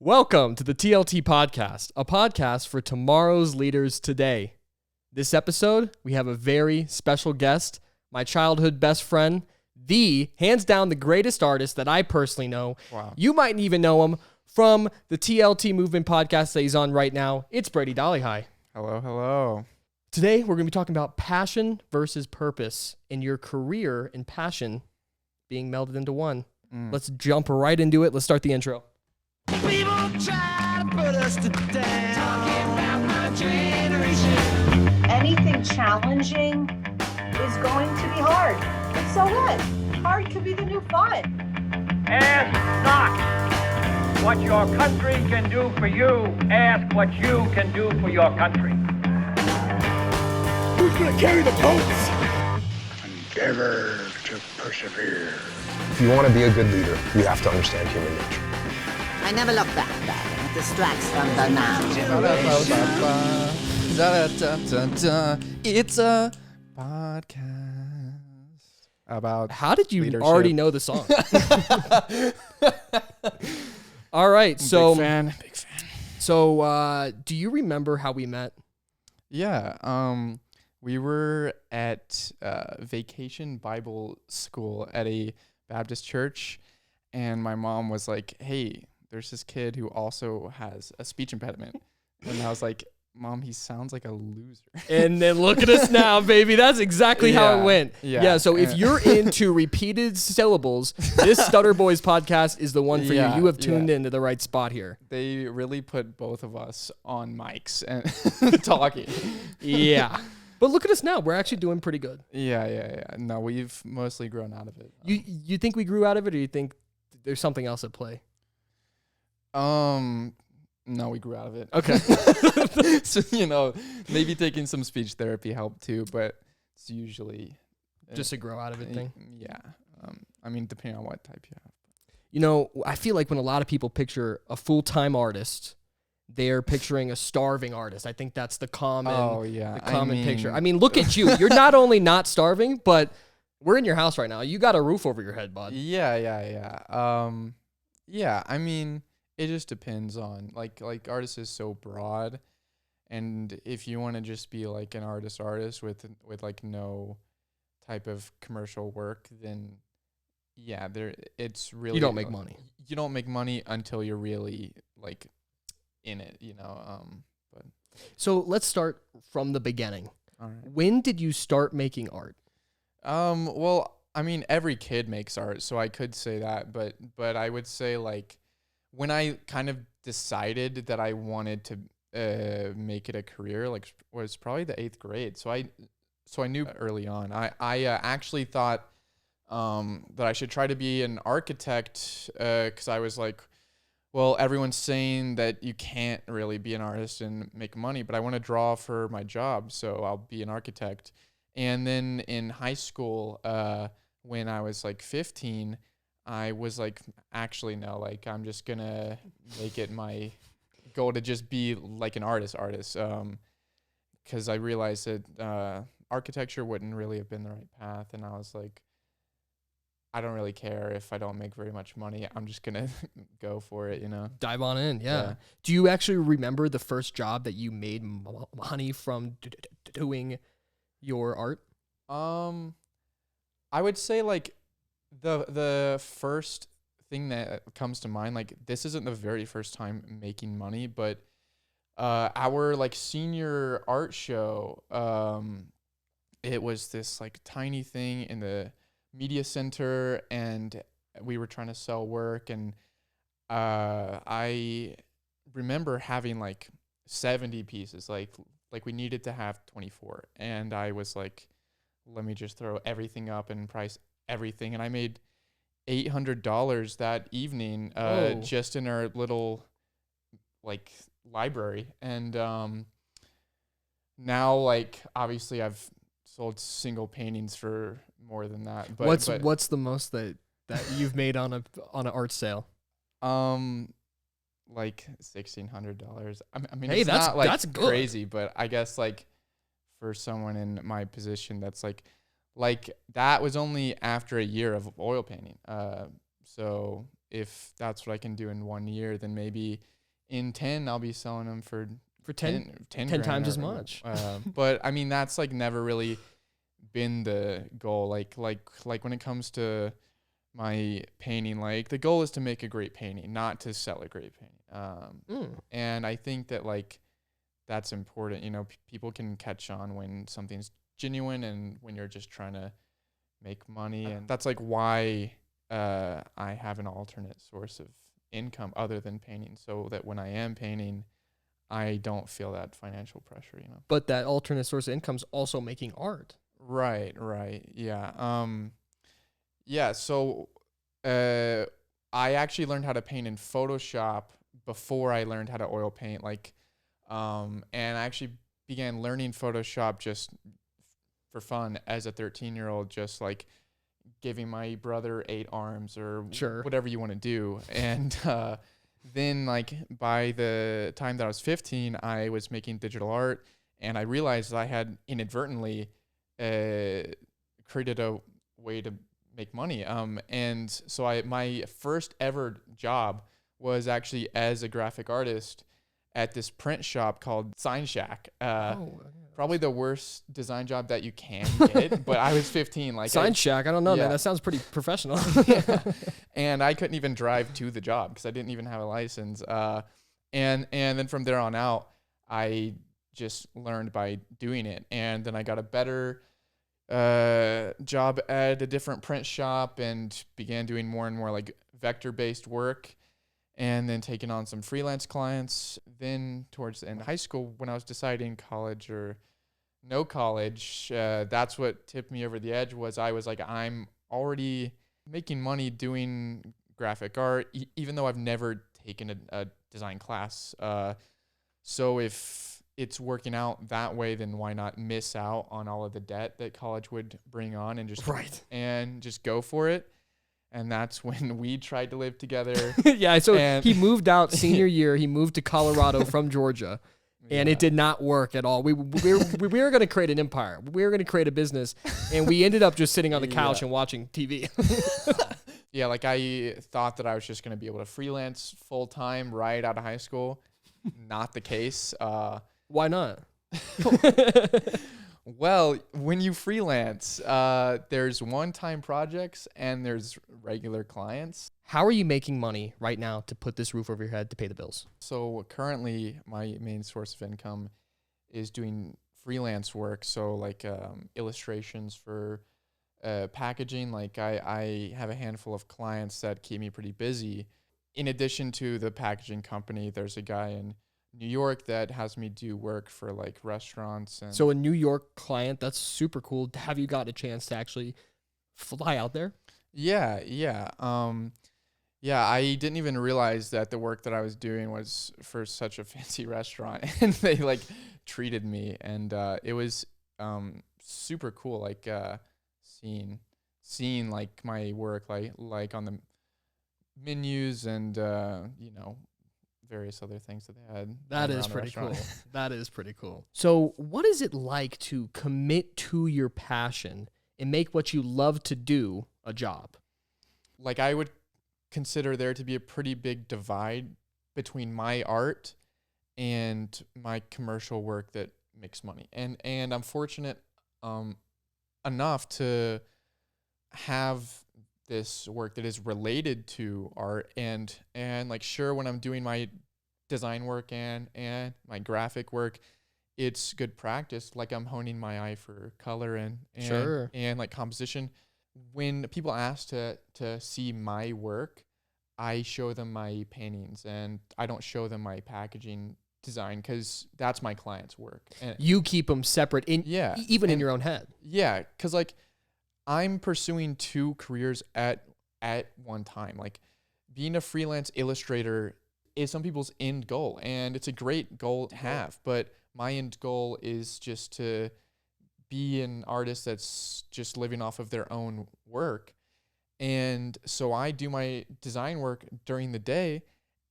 Welcome to the TLT Podcast, a podcast for tomorrow's leaders today. This episode, we have a very special guest, my childhood best friend, hands down the greatest artist that I personally know. Wow. You might even know him from the TLT Movement podcast that he's on right now. It's Brady Dollyhigh. Hello, hello. Today, we're going to be talking about passion versus purpose and your career and passion being melded into one. Let's jump right into it. Let's start the intro. People try to put us to down. Talking about my generation. Anything challenging is going to be hard. But so what? Hard could be the new fun. Ask not what your country can do for you. Ask what you can do for your country. Who's gonna carry the boats? Endeavor to persevere. If you want to be a good leader, you have to understand human nature. I never look back. It distracts from the now. It's a podcast about How did you leadership. already know the song? All right, so Big fan. So, do you remember how we met? Yeah, we were at vacation Bible school at a Baptist church, and my mom was like, hey, there's this kid who also has a speech impediment. And I was like, Mom, he sounds like a loser. And then look at us now, baby. That's exactly how it went. Yeah. So if you're into repeated syllables, this Stutter Boys podcast is the one for you. You have tuned into the right spot here. They really put both of us on mics and talking. Yeah. But look at us now. We're actually doing pretty good. Yeah. No, we've mostly grown out of it. You think we grew out of it, or you think there's something else at play? No, we grew out of it. Okay. So, maybe taking some speech therapy helped too, but it's usually Just a grow out of it thing. Yeah. Depending on what type you have. I feel like when a lot of people picture a full-time artist, they're picturing a starving artist. I think that's the common picture. I mean, look at you. You're not only not starving, but we're in your house right now. You got a roof over your head, bud. Yeah. It just depends on like artist is so broad, and if you want to just be like an artist with like no type of commercial work, then yeah, it's really You don't make money. You don't make money until you're really like in it, But So let's start from the beginning. all right. When did you start making art? Well, every kid makes art, so I could say that, but I would say like when I kind of decided that I wanted to make it a career, like was probably the 8th grade. So I knew early on. I actually thought that I should try to be an architect because I was like, well, everyone's saying that you can't really be an artist and make money, but I want to draw for my job, so I'll be an architect. And then in high school, when I was like 15, I was like, actually, no, like I'm just going to make it my goal to just be like an artist. Because I realized that architecture wouldn't really have been the right path. And I was like, I don't really care if I don't make very much money. I'm just going to go for it, Dive on in, yeah. Do you actually remember the first job that you made money from doing your art? I would say like the first thing that comes to mind, like this isn't the very first time making money, but our like senior art show, it was this like tiny thing in the media center, and we were trying to sell work, and I remember having like 70 pieces, like we needed to have 24, and I was like, let me just throw everything up and price everything, and I made $800 that evening just in our little like library. And now like obviously I've sold single paintings for more than that, but what's the most that you've made on an art sale? Like $1,600. Hey, it's that's not like that's good. crazy, but I guess like for someone in my position, that's like that was only after a year of oil painting. So if that's what I can do in 1 year, then maybe in 10 I'll be selling them for 10 grand times as much. But I mean, that's like never really been the goal. Like when it comes to my painting, like the goal is to make a great painting, not to sell a great painting. And I think that like that's important. You know, people can catch on when something's genuine and when you're just trying to make money. And that's like why I have an alternate source of income other than painting, so that when I am painting, I don't feel that financial pressure, you know. But that alternate source of income is also making art. Right. Yeah. Yeah, so I actually learned how to paint in Photoshop before I learned how to oil paint, and I actually began learning Photoshop just for fun as a 13-year-old, just like giving my brother 8 arms or whatever you want to do. And then like by the time that I was 15, I was making digital art, and I realized I had inadvertently created a way to make money. And so my first ever job was actually as a graphic artist at this print shop called Sign Shack. Probably the worst design job that you can get, but I was 15. Like Sign Shack, I don't know, man. That sounds pretty professional. Yeah. And I couldn't even drive to the job because I didn't even have a license. And then from there on out, I just learned by doing it. And then I got a better job at a different print shop and began doing more and more like vector-based work, and then taking on some freelance clients. Then towards the end of high school, when I was deciding college or no college, that's what tipped me over the edge. I was like, I'm already making money doing graphic art, even though I've never taken a design class. So if it's working out that way, then why not miss out on all of the debt that college would bring on and just go for it? And that's when we tried to live together. Yeah, so he moved out senior year. He moved to Colorado from Georgia, and it did not work at all. We were going to create an empire. We were going to create a business, and we ended up just sitting on the couch and watching TV. Yeah, like I thought that I was just going to be able to freelance full time right out of high school. Not the case. Why not? Well, when you freelance, there's one-time projects and there's regular clients. How are you making money right now to put this roof over your head to pay the bills? So currently, my main source of income is doing freelance work. So like illustrations for packaging. Like I have a handful of clients that keep me pretty busy. In addition to the packaging company, there's a guy in New York that has me do work for like restaurants. And so a New York client, that's super cool. Have you got a chance to actually fly out there? Yeah. I didn't even realize that the work that I was doing was for such a fancy restaurant, and they like treated me, and it was super cool. Like seeing like my work like on the menus and various other things that they had. That is pretty cool. That is pretty cool. So what is it like to commit to your passion and make what you love to do a job? Like I would consider there to be a pretty big divide between my art and my commercial work that makes money. And I'm fortunate enough to have this work that is related to art, and like sure, when I'm doing my design work and my graphic work, it's good practice. Like I'm honing my eye for color and like composition. When people ask to see my work, I show them my paintings, and I don't show them my packaging design because that's my client's work. And you keep them separate even in your own head. Yeah, because like I'm pursuing 2 careers at one time. Like being a freelance illustrator is some people's end goal, and it's a great goal to have. But my end goal is just to be an artist that's just living off of their own work. And so I do my design work during the day,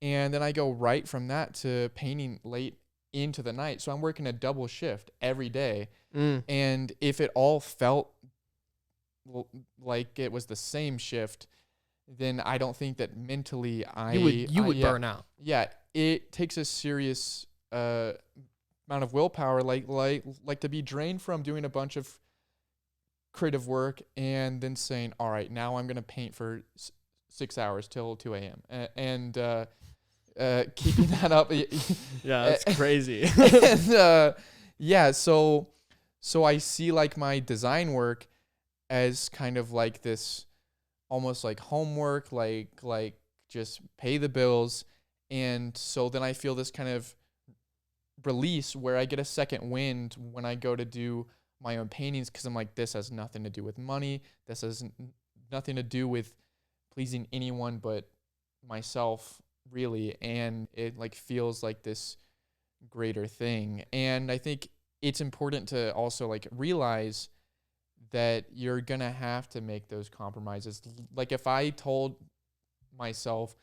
and then I go right from that to painting late into the night. So I'm working a double shift every day. And if it all felt like it was the same shift, then I don't think that mentally you would burn out. Yeah, it takes a serious amount of willpower, like to be drained from doing a bunch of creative work and then saying, all right, now I'm gonna paint for 6 hours till 2 a.m. and keeping that up. Yeah, that's crazy. And yeah, so I see like my design work as kind of like this, almost like homework, like just pay the bills. And so then I feel this kind of release where I get a second wind when I go to do my own paintings, because I'm like, this has nothing to do with money. This has nothing to do with pleasing anyone but myself, really. And it like feels like this greater thing. And I think it's important to also like realize that you're gonna have to make those compromises. Like if I told myself,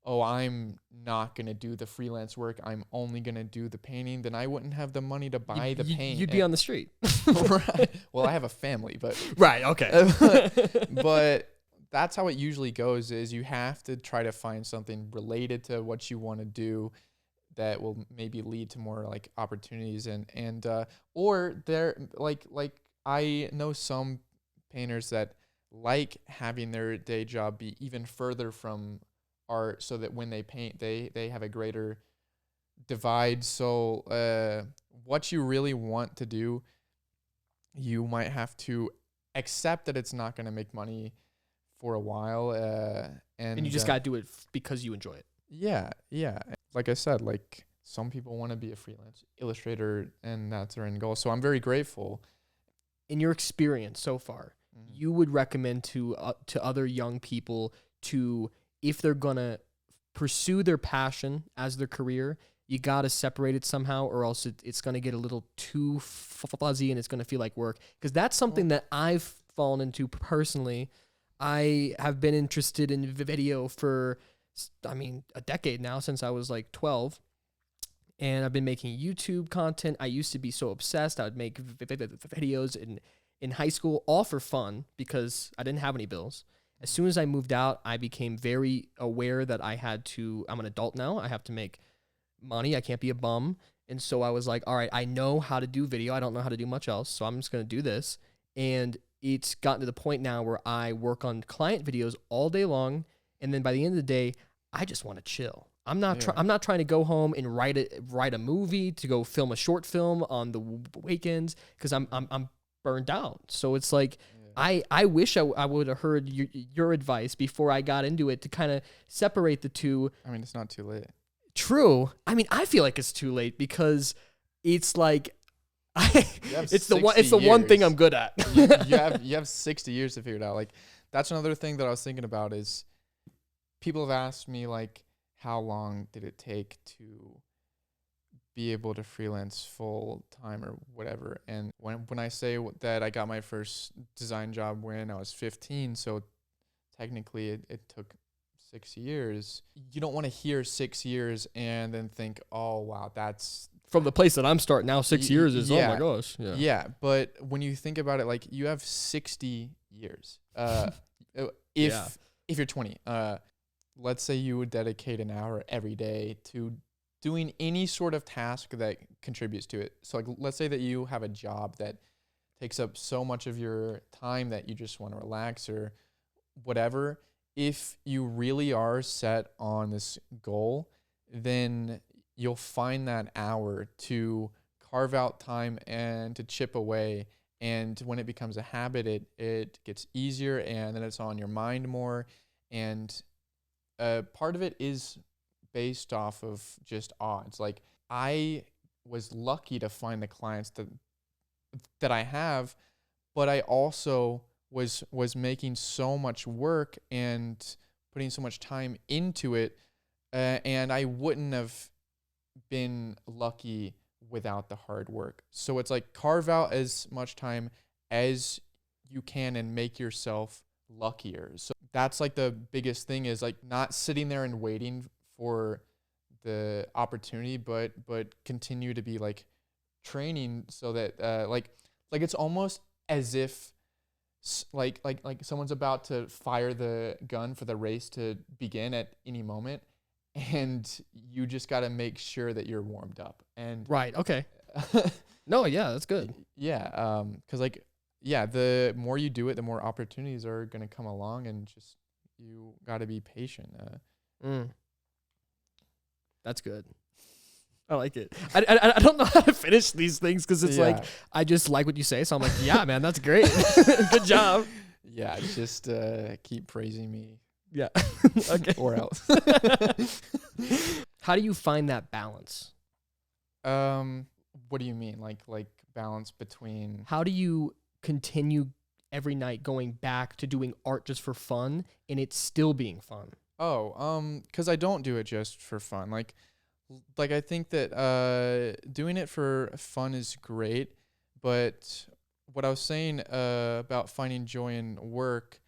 oh, I'm not gonna do the freelance work, I'm only gonna do the painting, then I wouldn't have the money to buy the paint. You'd be on the street. Right. Well, I have a family, but right, okay. But that's how it usually goes, is you have to try to find something related to what you want to do that will maybe lead to more like opportunities and or there like I know some painters that like having their day job be even further from art, so that when they paint they have a greater divide. So what you really want to do, you might have to accept that it's not going to make money for a while, and you just got to do it because you enjoy it. Yeah. Like I said, like some people want to be a freelance illustrator and that's their end goal. So I'm very grateful. In your experience so far, you would recommend to other young people to, if they're gonna pursue their passion as their career, you gotta separate it somehow, or else it's gonna get a little too fuzzy and it's gonna feel like work. Because that's something that I've fallen into personally. I have been interested in video for, a decade now, since I was like 12. And I've been making YouTube content. I used to be so obsessed. I would make videos in high school, all for fun, because I didn't have any bills. As soon as I moved out, I became very aware that I'm an adult now. I have to make money. I can't be a bum. And so I was like, all right, I know how to do video. I don't know how to do much else. So I'm just going to do this. And it's gotten to the point now where I work on client videos all day long. And then by the end of the day, I just want to chill. I'm not trying to go home and write a movie, to go film a short film on the weekends, because I'm burned out. So it's like, I wish I would have heard your advice before I got into it, to kind of separate the two. I mean, it's not too late. True. I mean, I feel like it's too late, because it's like it's the one thing I'm good at. you have 60 years to figure it out. Like, that's another thing that I was thinking about, is people have asked me like, how long did it take to be able to freelance full time or whatever? And when I say that I got my first design job when I was 15, so technically it took 6 years. You don't want to hear 6 years and then think, oh wow, that's from the place that I'm starting now. 6 years is, oh my gosh. Yeah. But when you think about it, like, you have 60 years. If you're 20, let's say you would dedicate an hour every day to doing any sort of task that contributes to it. So like, let's say that you have a job that takes up so much of your time that you just want to relax or whatever. If you really are set on this goal, then you'll find that hour to carve out time and to chip away. And when it becomes a habit, it gets easier, and then it's on your mind more. And part of it is based off of just odds. Like, I was lucky to find the clients that I have, but I also was making so much work and putting so much time into it, and I wouldn't have been lucky without the hard work. So it's like, carve out as much time as you can and make yourself luckier. So that's like the biggest thing, is like not sitting there and waiting for the opportunity, but continue to be like training, so that like it's almost as if like someone's about to fire the gun for the race to begin at any moment, and you just got to make sure that you're warmed up. And right, okay. No, yeah, that's good. Yeah, because like, yeah, the more you do it, the more opportunities are gonna come along, and just you got to be patient. That's good. I like it. I don't know how to finish these things because it's like I just like what you say, so I'm like, yeah, man, that's great. Good job. Yeah, just keep praising me. Yeah. Okay. Or else. How do you find that balance? What do you mean? Like balance between? How do you continue every night going back to doing art just for fun and it's still being fun? Because I don't do it just for fun. Like I think that doing it for fun is great, but what I was saying about finding joy in work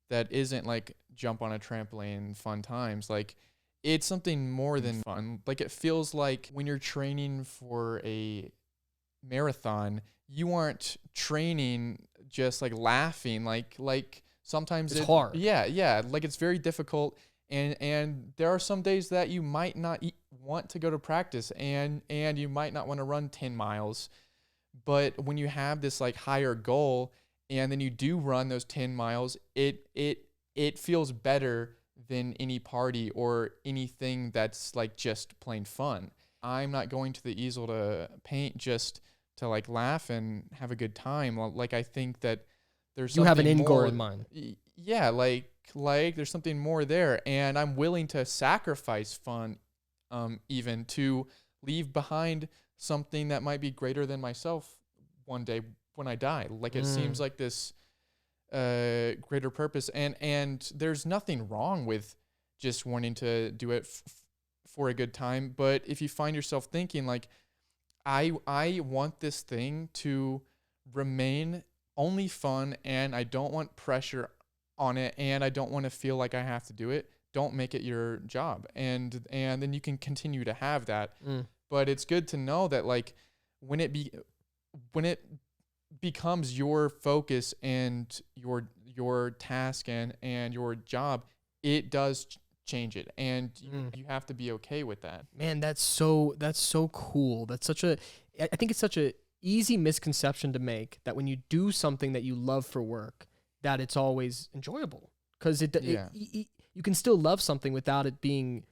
that isn't like jump on a trampoline, fun times, like it's something more than fun. Like it feels like when you're training for a marathon, you aren't training just like laughing. Like sometimes it's hard. Yeah. Like it's very difficult. And there are some days that you might not want to go to practice and you might not want to run 10 miles. But when you have this like higher goal and then you do run those 10 miles, it feels better than any party or anything that's like just plain fun. I'm not going to the easel to paint just to like laugh and have a good time. Like I think that there's you have an end more, goal in mind. Yeah, like there's something more there, and I'm willing to sacrifice fun, even to leave behind something that might be greater than myself one day when I die. Like it seems like this greater purpose, and there's nothing wrong with just wanting to do it for a good time. But if you find yourself thinking like, I want this thing to remain only fun, and I don't want pressure on it, and I don't want to feel like I have to do it, don't make it your job. And then you can continue to have that. But it's good to know that like when it becomes your focus and your task and your job, it does change it, and you have to be okay with that. Man, that's so cool. I think it's such a easy misconception to make that when you do something that you love for work, that it's always enjoyable, because you can still love something without it being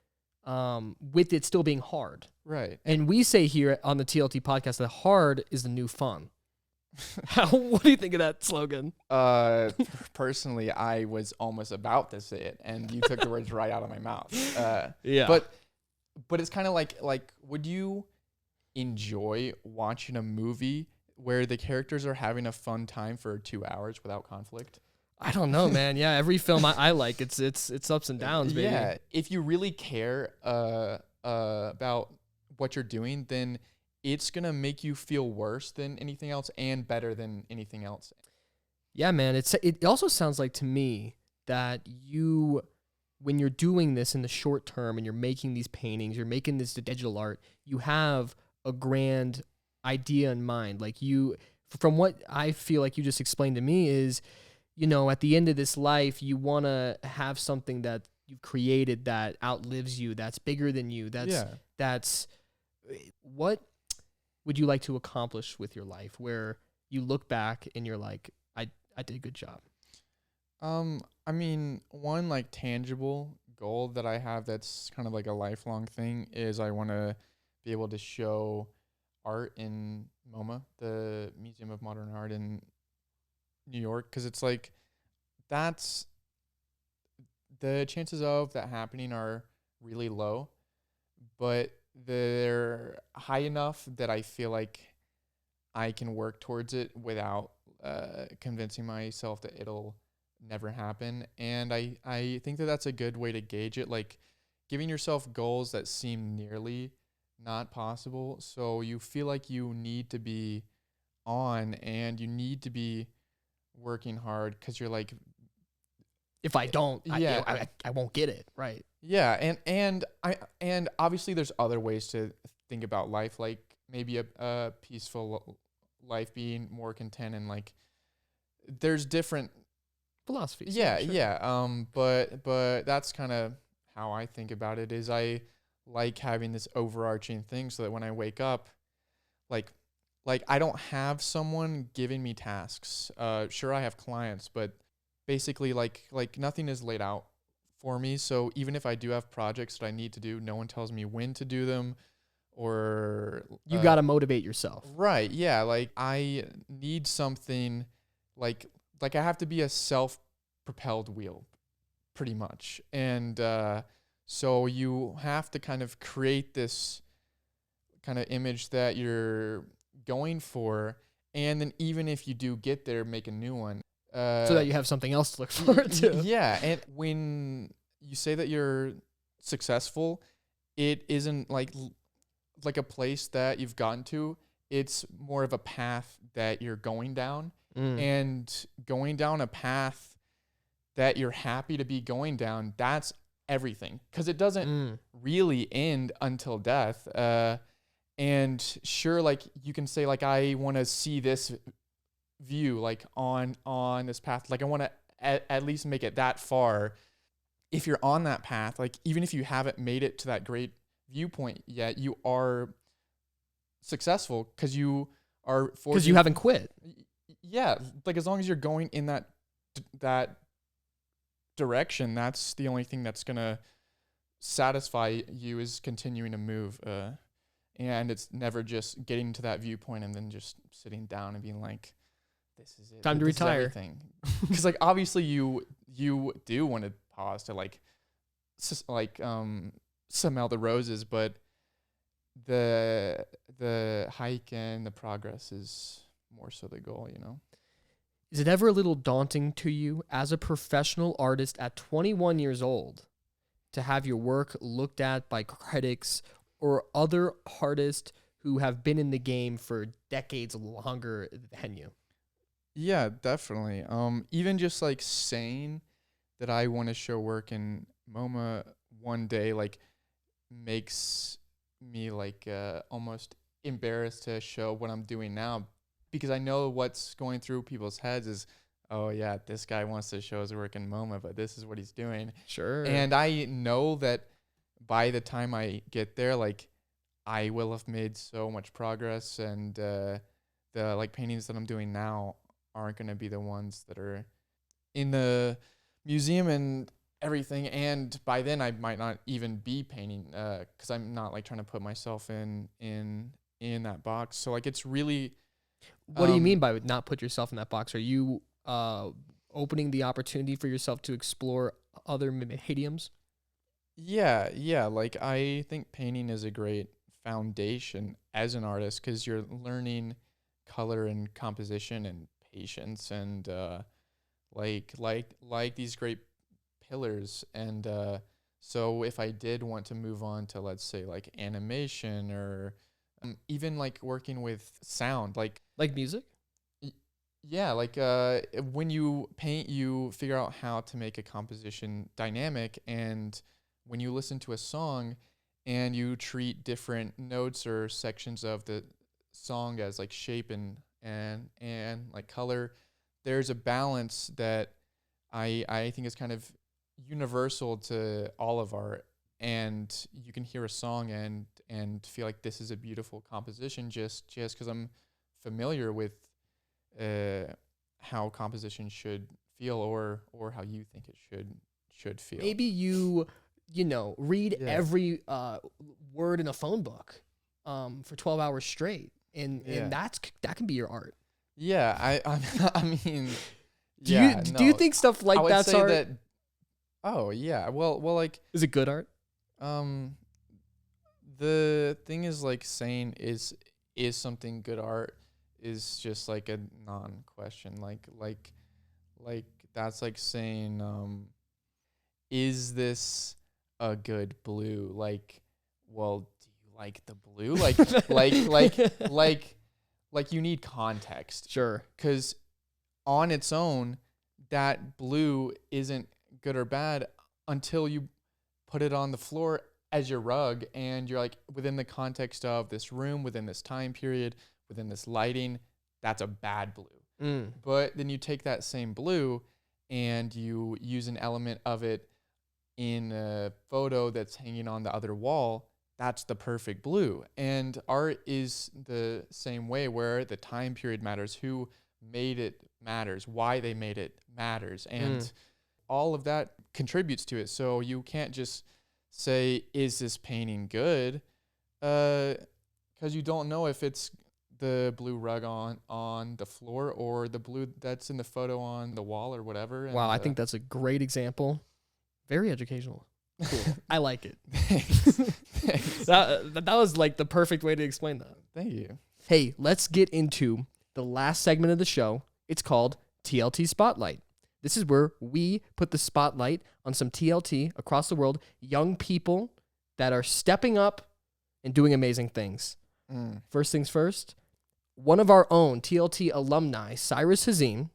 with it still being hard. Right. And we say here on the TLT podcast that hard is the new fun. What do you think of that slogan? Personally, I was almost about to say it, and you took the words right out of my mouth. Yeah. But it's kind of like would you enjoy watching a movie where the characters are having a fun time for 2 hours without conflict? I don't know, man. Yeah, every film I like, it's ups and downs, baby. Yeah, if you really care about what you're doing, then it's gonna make you feel worse than anything else and better than anything else. Yeah, man. It also sounds like to me that when you're doing this in the short term and you're making these paintings, you're making this digital art, you have a grand idea in mind. Like from what I feel like you just explained to me is, at the end of this life, you want to have something that you've created that outlives you, that's bigger than you. That's what would you like to accomplish with your life, where you look back and you're like, I did a good job? I mean, one like tangible goal that I have that's kind of like a lifelong thing is I want to be able to show art in MoMA, the Museum of Modern Art in New York, because it's like that's the chances of that happening are really low, but they're high enough that I feel like I can work towards it without convincing myself that it'll never happen. And I think that that's a good way to gauge it, like giving yourself goals that seem nearly not possible, so you feel like you need to be on and you need to be working hard, because you're like, if I don't, I won't get it, right? Yeah, and obviously there's other ways to think about life, like maybe a peaceful life, being more content, and like there's different philosophies. Yeah, sure. yeah. But that's kind of how I think about it. Is I like having this overarching thing so that when I wake up, like I don't have someone giving me tasks. Sure, I have clients, but basically like nothing is laid out for me. So even if I do have projects that I need to do, no one tells me when to do them, or you got to motivate yourself. Right. Yeah. Like I need something like I have to be a self-propelled wheel pretty much. And so you have to kind of create this kind of image that you're going for. And then even if you do get there, make a new one. So that you have something else to look forward to. Yeah. And when you say that you're successful, it isn't like a place that you've gotten to. It's more of a path that you're going down. And going down a path that you're happy to be going down, that's everything. Because it doesn't really end until death. And sure, like you can say, like, I want to see this view, like on this path. Like I want to at least make it that far. If you're on that path, like even if you haven't made it to that great viewpoint yet, you are successful because you are because you haven't quit. Yeah, like as long as you're going in that direction, that's the only thing that's gonna satisfy you, is continuing to move. And it's never just getting to that viewpoint and then just sitting down and being like, "This is it. Time to retire." Because like obviously you do want to pause to smell the roses, but the hike and the progress is more so the goal, you know? Is it ever a little daunting to you as a professional artist at 21 years old to have your work looked at by critics or other artists who have been in the game for decades longer than you? Yeah, definitely. Even just like saying that I want to show work in MoMA one day, like makes me like almost embarrassed to show what I'm doing now, because I know what's going through people's heads is, oh yeah, this guy wants to show his work in MoMA, but this is what he's doing. Sure. And I know that by the time I get there, like I will have made so much progress, and the like paintings that I'm doing now aren't going to be the ones that are in the museum and everything. And by then I might not even be painting, because I'm not like trying to put myself in that box. So like it's really what do you mean by not put yourself in that box? Are you opening the opportunity for yourself to explore other mediums? Yeah, like I think painting is a great foundation as an artist, because you're learning color and composition and patience and like these great pillars. And so if I did want to move on to, let's say, like animation or even like working with sound, like music. Yeah, like when you paint, you figure out how to make a composition dynamic, and when you listen to a song and you treat different notes or sections of the song as like shape and like color, there's a balance that I think is kind of universal to all of art. And you can hear a song and feel like this is a beautiful composition just because I'm familiar with how composition should feel, or how you think it should feel. Maybe you read every word in a phone book for 12 hours straight, and that can be your art. Yeah, I mean, do you think stuff like that's art? That, oh yeah, well, like, is it good art? The thing is, like, saying is something good art is just like a non-question. Like that's like saying, is this a good blue? Like, well, do you like the blue? Like you need context. Sure. 'Cause on its own, that blue isn't good or bad until you put it on the floor as your rug, and you're like, within the context of this room, within this time period, within this lighting, that's a bad blue. But then you take that same blue and you use an element of it in a photo that's hanging on the other wall. That's the perfect blue. And art is the same way, where the time period matters, who made it matters, why they made it matters. And all of that contributes to it. So you can't just say, is this painting good? Because you don't know if it's the blue rug on the floor or the blue that's in the photo on the wall or whatever. Wow, I think that's a great example. Very educational. Cool. I like it. Thanks. That was like the perfect way to explain that. Thank you. Hey, let's get into the last segment of the show. It's called TLT Spotlight. This is where we put the spotlight on some TLT across the world, young people that are stepping up and doing amazing things. First things first, one of our own TLT alumni, Cyrus Hazim,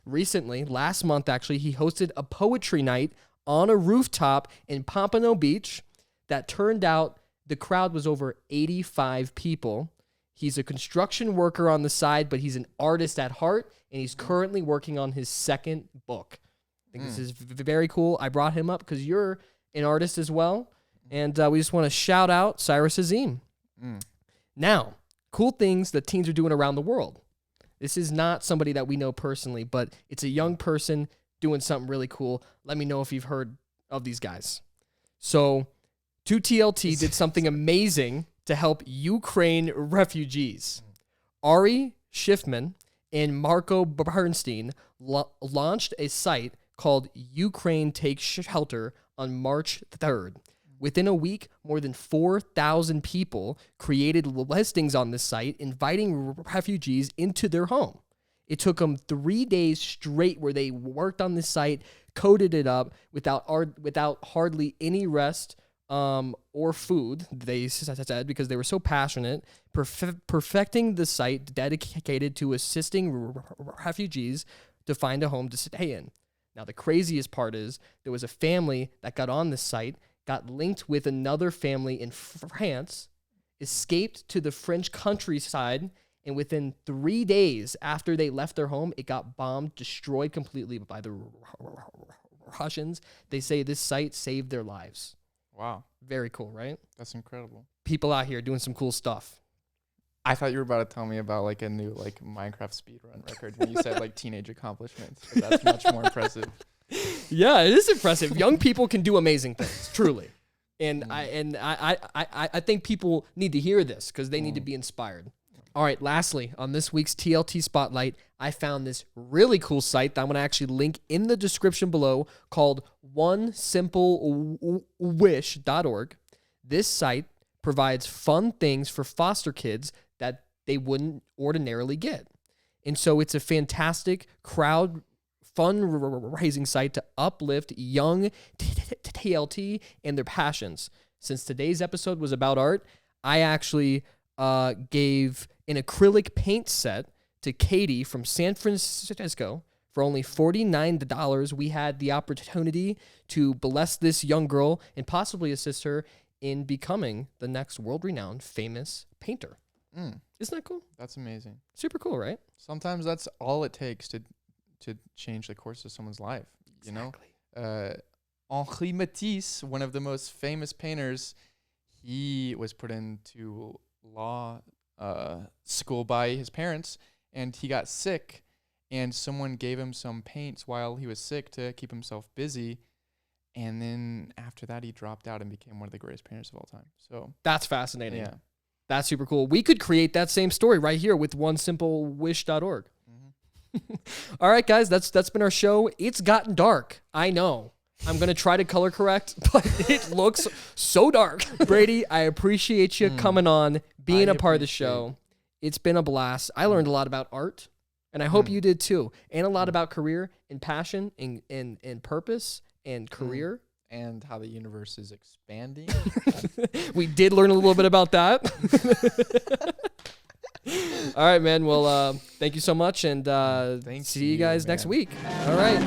recently, last month actually, he hosted a poetry night on a rooftop in Pompano Beach that turned out the crowd was over 85 people. He's a construction worker on the side, but he's an artist at heart, and he's currently working on his second book. I think this is very cool. I brought him up because you're an artist as well, and we just want to shout out Cyrus Hazim. Now, cool things that teens are doing around the world. This is not somebody that we know personally, but it's a young person doing something really cool. Let me know if you've heard of these guys. So, 2TLT did something amazing to help Ukraine refugees. Ari Schiffman and Marco Bernstein launched a site called Ukraine Takes Shelter on March 3rd. Within a week, more than 4,000 people created listings on this site inviting refugees into their home. It took them 3 days straight where they worked on this site, coded it up without hardly any rest or food, they said, because they were so passionate, perfecting the site dedicated to assisting refugees to find a home to stay in. Now, the craziest part is there was a family that got on this site, got linked with another family in France, escaped to the French countryside, and within 3 days after they left their home, it got bombed, destroyed completely by the Russians. They say this site saved their lives. Wow. Very cool, right? That's incredible. People out here doing some cool stuff. I thought you were about to tell me about like a new like Minecraft speedrun record when you said like teenage accomplishments. But that's much more impressive. Yeah, it is impressive. Young people can do amazing things, truly. And I think people need to hear this because they need to be inspired. All right, lastly, on this week's TLT Spotlight, I found this really cool site that I'm going to actually link in the description below called oneSimpleWish.org. This site provides fun things for foster kids that they wouldn't ordinarily get. And so it's a fantastic fundraising site to uplift young TLT and their passions. Since today's episode was about art, I actually gave an acrylic paint set to Katie from San Francisco for only $49. We had the opportunity to bless this young girl and possibly assist her in becoming the next world-renowned famous painter. Isn't that cool? That's amazing. Super cool, right? Sometimes that's all it takes to change the course of someone's life. Exactly. You know, Henri Matisse, one of the most famous painters, he was put into law school by his parents, and he got sick, and someone gave him some paints while he was sick to keep himself busy. And then after that, he dropped out and became one of the greatest painters of all time. So that's fascinating. Yeah. That's super cool. We could create that same story right here with oneSimpleWish.org. All right, guys, that's been our show. It's gotten dark. I know. I'm going to try to color correct, but it looks so dark. Brady, I appreciate you coming on, being a part of the show. It's been a blast. I learned a lot about art, and I hope you did too, and a lot about career and passion and purpose and career. And how the universe is expanding. We did learn a little bit about that. All right, man. Well, thank you so much, and see you guys next week. All right.